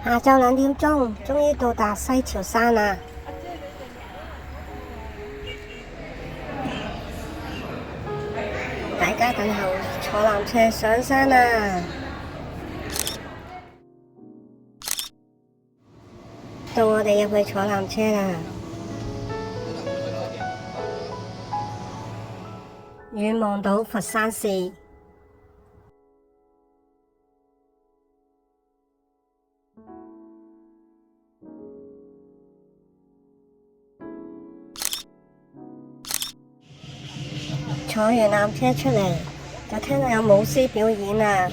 下晝2點鐘，終於到達西樵山啦！大家等候坐纜車上山啦！到我哋入去坐纜車啦！遠望到佛山市。坐完纜車出嚟，就聽到有舞獅表演啦。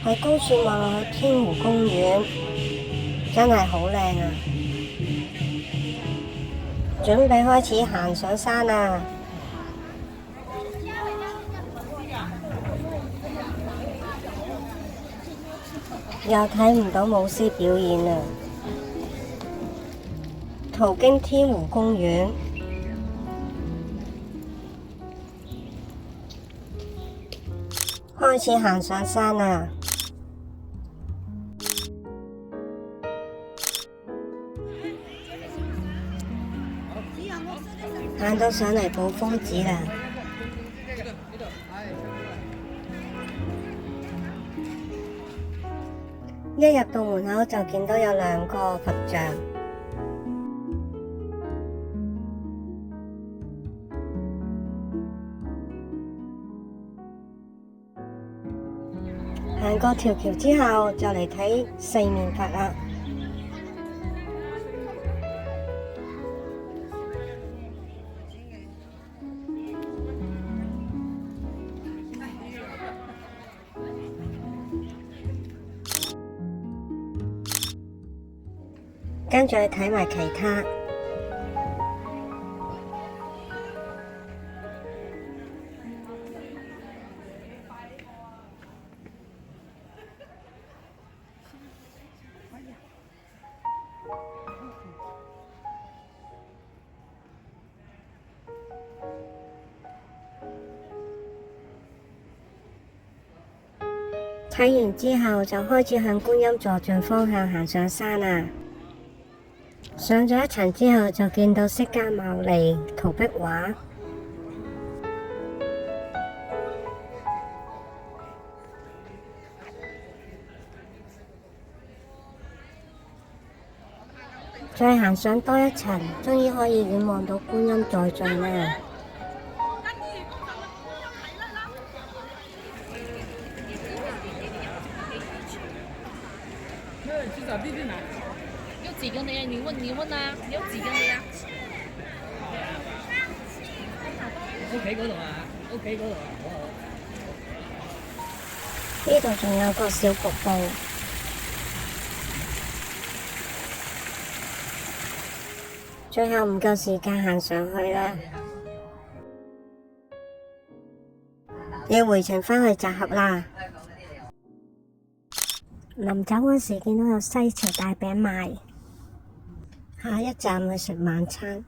喺高處望落去天湖公園，真係好靚啊！準備開始行上山啦。又睇唔到舞獅表演啦。途經天湖公園。開始行上山啦！行到上嚟寶峰寺啦！一入到門口就見到有2個佛像。行過條橋之後，就嚟睇四面佛啦。跟住去睇埋其他。睇完之後就開始向觀音坐像方向行上山啦。上咗一層之後就見到釋迦牟尼陶壁畫。再行上多一層，終於可以遠望到觀音在像啦。有幾個你啊？你問啊？有幾個你啊？屋企嗰度啊？屋企嗰度啊？好好。呢度仲有個小瀑布。最後唔夠時間行上去啦，要回程返去集合啦。臨走嗰時見到有西樵大餅賣，下一站去食晚餐。